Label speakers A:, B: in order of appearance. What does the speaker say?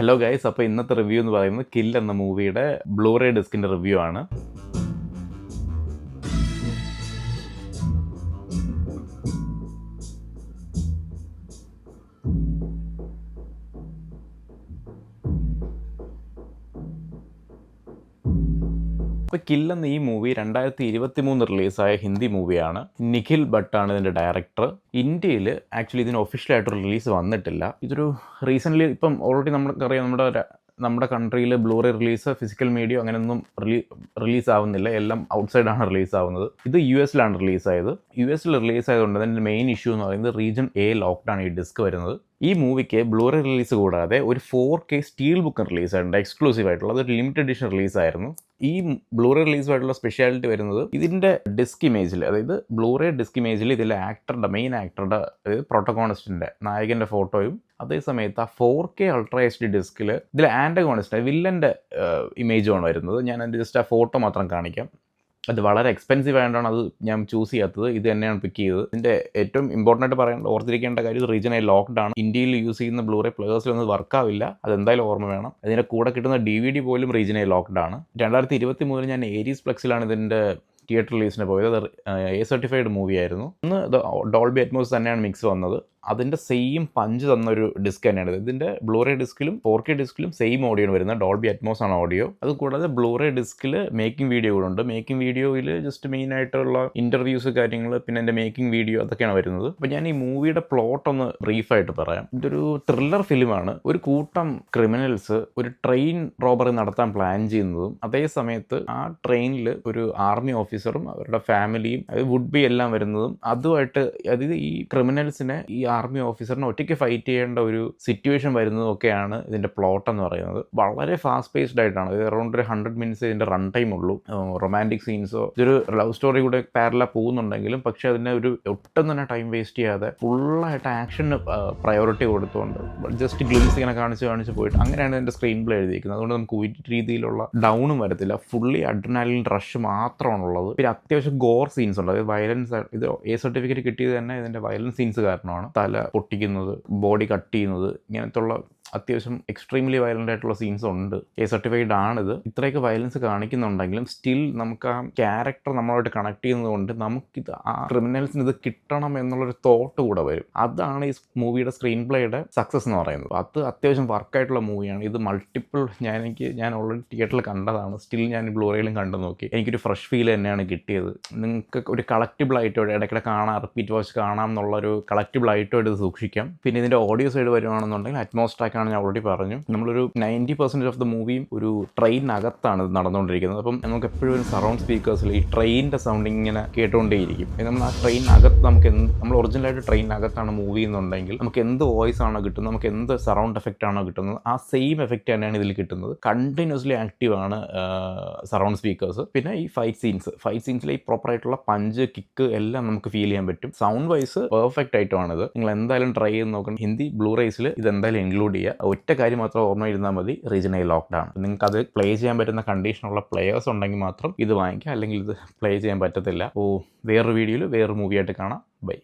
A: Hello guys, അപ്പോൾ ഇന്നത്തെ review എന്ന് പറയുന്നത് കിൽ എന്ന മൂവിയുടെ ബ്ലൂറേ ഡിസ്കിൻ്റെ റിവ്യൂ ആണ്. ഇപ്പോൾ കിൽ എന്ന ഈ മൂവി 2023 റിലീസായ ഹിന്ദി മൂവിയാണ്. നിഖിൽ ഭട്ടാണ് ഇതിൻ്റെ ഡയറക്ടർ. ഇന്ത്യയിൽ ആക്ച്വലി ഇതിന് ഒഫീഷ്യലായിട്ടൊരു റിലീസ് വന്നിട്ടില്ല. ഇതൊരു റീസെൻ്റ്ലി ഇപ്പം ഓൾറെഡി നമുക്കറിയാം, നമ്മുടെ കൺട്രിയിൽ ബ്ലൂറേ റിലീസ് ഫിസിക്കൽ മീഡിയ അങ്ങനെയൊന്നും റിലീസ് ആവുന്നില്ല. എല്ലാം ഔട്ട്സൈഡാണ് റിലീസ് ആവുന്നത്. ഇത് US റിലീസായത്. US റിലീസായതുകൊണ്ട് അതിൻ്റെ മെയിൻ ഇഷ്യൂ എന്ന് പറയുന്നത് റീജിയൻ A ലോക്ക്ഡാണ് ഈ ഡിസ്ക് വരുന്നത്. ഈ മൂവിക്ക് ബ്ലൂറേ റിലീസ് കൂടാതെ ഒരു 4K സ്റ്റീൽ ബുക്ക് റിലീസായിട്ടുണ്ട്, എക്സ്ക്ലൂസീവ് ആയിട്ടുള്ള. അതൊരു ലിമിറ്റഡ് എഡിഷൻ റിലീസായിരുന്നു. ഈ ബ്ലൂറേ റിലീസുമായിട്ടുള്ള സ്പെഷ്യാലിറ്റി വരുന്നത് ഇതിൻ്റെ ഡിസ്ക് ഇമേജിൽ, അതായത് ബ്ലൂറേ ഡിസ്ക് ഇമേജിൽ ഇതിലെ മെയിൻ ആക്ടറുടെ, അതായത് പ്രൊട്ടഗോണിസ്റ്റിൻ്റെ, നായകൻ്റെ ഫോട്ടോയും അതേസമയത്ത് ആ 4K അൾട്രാ HD ഡിസ്കിൽ ഇതിൽ ആൻറ്റഗോണിസ്റ്റ് വില്ലൻ്റെ ഇമേജുമാണ് വരുന്നത്. ഞാൻ അതിൻ്റെ ജസ്റ്റ് ആ ഫോട്ടോ മാത്രം കാണിക്കാം. അത് വളരെ എക്സ്പെൻസീവ് ആയതുകൊണ്ടാണ് അത് ഞാൻ ചൂസ് ചെയ്യാത്തത്. ഇത് തന്നെയാണ് പിക്ക് ചെയ്തത്. ഇതിൻ്റെ ഏറ്റവും ഇമ്പോർട്ടൻ്റ് ആയിട്ട് ഓർത്തിരിക്കേണ്ട കാര്യം, ഇത് റീജിയൻ A ലോക്ക്ഡ് ആണ്. ഇന്ത്യയിൽ യൂസ് ചെയ്യുന്ന ബ്ലൂറേ പ്ലേയേഴ്സിലൊന്നും വർക്കാവില്ല. അതെന്തായാലും ഓർമ്മ വേണം. അതിൻ്റെ കൂടെ കിട്ടുന്ന DVD പോലും റീജിയൻ A ലോക്ക്ഡ് ആണ്. 2023 ഞാൻ ഏരീസ് പ്ലെക്സിലാണ് ഇതിൻ്റെ തിയേറ്റർ റിലീസിന് പോയത്. അത് A സർട്ടിഫൈഡ് മൂവി ആയിരുന്നു. ഡോൾബി അറ്റ്മോസ് തന്നെയാണ് മിക്സ് വന്നത്. അതിൻ്റെ സെയിം പഞ്ച് തന്നൊരു ഡിസ്ക് തന്നെയാണ്. ഇതിൻ്റെ ബ്ലൂറേ ഡിസ്കിലും 4K ഡിസ്കിലും സെയിം ഓഡിയോ ആണ് വരുന്നത്. ഡോൾബി അറ്റ്മോസ് ആണ് ഓഡിയോ. അതുകൂടാതെ ബ്ലൂറേ ഡിസ്കിൽ മേക്കിംഗ് വീഡിയോ കൂടെ ഉണ്ട്. മേക്കിംഗ് വീഡിയോയിൽ ജസ്റ്റ് മെയിൻ ആയിട്ടുള്ള ഇൻ്റർവ്യൂസ് കാര്യങ്ങൾ, പിന്നെ എൻ്റെ മേക്കിംഗ് വീഡിയോ, അതൊക്കെയാണ് വരുന്നത്. അപ്പോൾ ഞാൻ ഈ മൂവിയുടെ പ്ലോട്ട് ഒന്ന് ബ്രീഫായിട്ട് പറയാം. ഇതൊരു ത്രില്ലർ ഫിലിമാണ്. ഒരു കൂട്ടം ക്രിമിനൽസ് ഒരു ട്രെയിൻ റോബറി നടത്താൻ പ്ലാൻ ചെയ്യുന്നതും അതേ സമയത്ത് ആ ട്രെയിനിൽ ഒരു ആർമി ഓഫീസറും അവരുടെ ഫാമിലിയും, വുഡ് ബി എല്ലാം വരുന്നതും അതുമായിട്ട്, അതായത് ഈ ക്രിമിനൽസിനെ ഈ ആർമി ഓഫീസറിനെ ഒറ്റയ്ക്ക് ഫൈറ്റ് ചെയ്യേണ്ട ഒരു സിറ്റുവേഷൻ വരുന്നതും ഒക്കെയാണ് ഇതിൻ്റെ പ്ലോട്ട് എന്ന് പറയുന്നത്. വളരെ ഫാസ്റ്റ് പേസ്ഡ് ആയിട്ടാണ്. അറൗണ്ട് ഒരു 100 മിനിറ്റ്സ് ഇതിൻ്റെ റൺ ടൈം ഉള്ളൂ. റൊമാൻറ്റിക് സീൻസോ ഇതൊരു ലവ് സ്റ്റോറി കൂടെ പാരല പോകുന്നുണ്ടെങ്കിലും പക്ഷേ അതിനെ ഒരു ഒട്ടും തന്നെ ടൈം വേസ്റ്റ് ചെയ്യാതെ ഫുള്ളായിട്ട് ആക്ഷന് പ്രയോറിറ്റി കൊടുത്തുകൊണ്ട് ജസ്റ്റ് ഗ്ലിംസ് ഇങ്ങനെ കാണിച്ച് പോയിട്ട് അങ്ങനെയാണ് ഇതിൻ്റെ സ്ക്രീൻ പ്ലേ എഴുതിയിരിക്കുന്നത്. അതുകൊണ്ട് നമുക്ക് ഒരു രീതിയിലുള്ള ഡൗണും വരത്തില്ല. ഫുള്ളി അഡ്രിനാലിൻ റഷ് മാത്രമാണുള്ളത്. പിന്നെ അത്യാവശ്യം ഗോർ സീൻസ് ഉണ്ട്. അതായത് വയലൻസ്. ഇത് A സർട്ടിഫിക്കറ്റ് കിട്ടിയത് തന്നെ ഇതിൻ്റെ വയലൻസ് സീൻസ് കാരണമാണ്. തല പൊട്ടിക്കുന്നത്, ബോഡി കട്ട് ചെയ്യുന്നത്, ഇങ്ങനത്തുള്ള അത്യാവശ്യം എക്സ്ട്രീംലി വയലൻ്റ് ആയിട്ടുള്ള സീൻസ് ഉണ്ട്. A സർട്ടിഫൈഡ് ആണിത്. ഇത്രയൊക്കെ വയലൻസ് കാണിക്കുന്നുണ്ടെങ്കിലും സ്റ്റിൽ നമുക്ക് ആ ക്യാരക്ടർ നമ്മളായിട്ട് കണക്ട് ചെയ്യുന്നത് കൊണ്ട് നമുക്കിത് ആ ക്രിമിനൽസിന് ഇത് കിട്ടണം എന്നുള്ളൊരു തോട്ട് കൂടെ വരും. അതാണ് ഈ മൂവിയുടെ സ്ക്രീൻ പ്ലേയുടെ സക്സസ് എന്ന് പറയുന്നത്. അത് അത്യാവശ്യം വർക്കായിട്ടുള്ള മൂവിയാണ്. ഇത് മൾട്ടിപ്പിൾ ഞാൻ ഓൾറെഡി തിയേറ്ററിൽ കണ്ടതാണ്. സ്റ്റിൽ ഞാൻ ബ്ലൂറേയിലും കണ്ടു നോക്കി. എനിക്കൊരു ഫ്രഷ് ഫീൽ തന്നെയാണ് കിട്ടിയത്. നിങ്ങൾക്ക് ഒരു കളക്റ്റിബിൾ ആയിട്ടോടെ ഇടയ്ക്കിടെ കാണാം, റിപ്പീറ്റ് വാച്ച് കാണാം എന്നുള്ളൊരു കളക്റ്റിബിൾ ആയിട്ടോ ഇത് സൂക്ഷിക്കാം. പിന്നെ ഇതിൻ്റെ ഓഡിയോ സൈഡ് വരുവാണെന്നുണ്ടെങ്കിൽ അറ്റ്മോസ്ഫിയർ ഞാൻ ഓൾറെഡി പറഞ്ഞു. നമ്മളൊരു 90% ഓഫ് ദ മൂവിയും ഒരു ട്രെയിനകത്താണ് ഇത് നടന്നുകൊണ്ടിരിക്കുന്നത്. അപ്പം നമുക്ക് എപ്പോഴും ഒരു സറൗണ്ട് സ്പീക്കേഴ്സിൽ ഈ ട്രെയിനിൻ്റെ സൗണ്ട് ഇങ്ങനെ കേട്ടുകൊണ്ടേയിരിക്കും. നമ്മൾ ആ ട്രെയിനകത്ത് നമ്മൾ ഒറിജിനലായിട്ട് ട്രെയിനകത്താണ് മൂവി എന്നുണ്ടെങ്കിൽ നമുക്ക് എന്ത് വോയിസ് ആണോ കിട്ടുന്നത്, നമുക്ക് എന്ത് സറൗണ്ട് എഫക്റ്റ് ആണോ കിട്ടുന്നത്, ആ സെയിം എഫക്റ്റ് തന്നെയാണ് ഇതിൽ കിട്ടുന്നത്. കണ്ടിന്യൂസ്ലി ആക്റ്റീവ് ആണ് സറൗണ്ട് സ്പീക്കേഴ്സ്. പിന്നെ ഈ ഫൈറ്റ് സീൻസിൽ ഈ പ്രോപ്പറായിട്ടുള്ള പഞ്ച്, കിക്ക് എല്ലാം നമുക്ക് ഫീൽ ചെയ്യാൻ പറ്റും. സൗണ്ട് വൈസ് പെർഫെക്റ്റ് ആയിട്ടുമാണിത്. നിങ്ങൾ എന്തായാലും ട്രൈ ചെയ്ത് നോക്കണം. ഹിന്ദി ബ്ലൂറേസിൽ ഇത് എന്തായാലും ഇൻക്ലൂഡ് ചെയ്യുക. ഒറ്റ കാര്യം മാത്രം ഓർമ്മയിരുന്നാൽ മതി, റീജിയൻ A ലോക്ക്ഡ് ആണ്. നിങ്ങൾക്ക് അത് പ്ലേ ചെയ്യാൻ പറ്റുന്ന കണ്ടീഷനുള്ള പ്ലേയേഴ്സ് ഉണ്ടെങ്കിൽ മാത്രം ഇത് വാങ്ങിക്കുക, അല്ലെങ്കിൽ ഇത് പ്ലേ ചെയ്യാൻ പറ്റത്തില്ല. വേറൊരു വീഡിയോയിൽ വേറൊരു മൂവിയായിട്ട് കാണാം. ബൈ.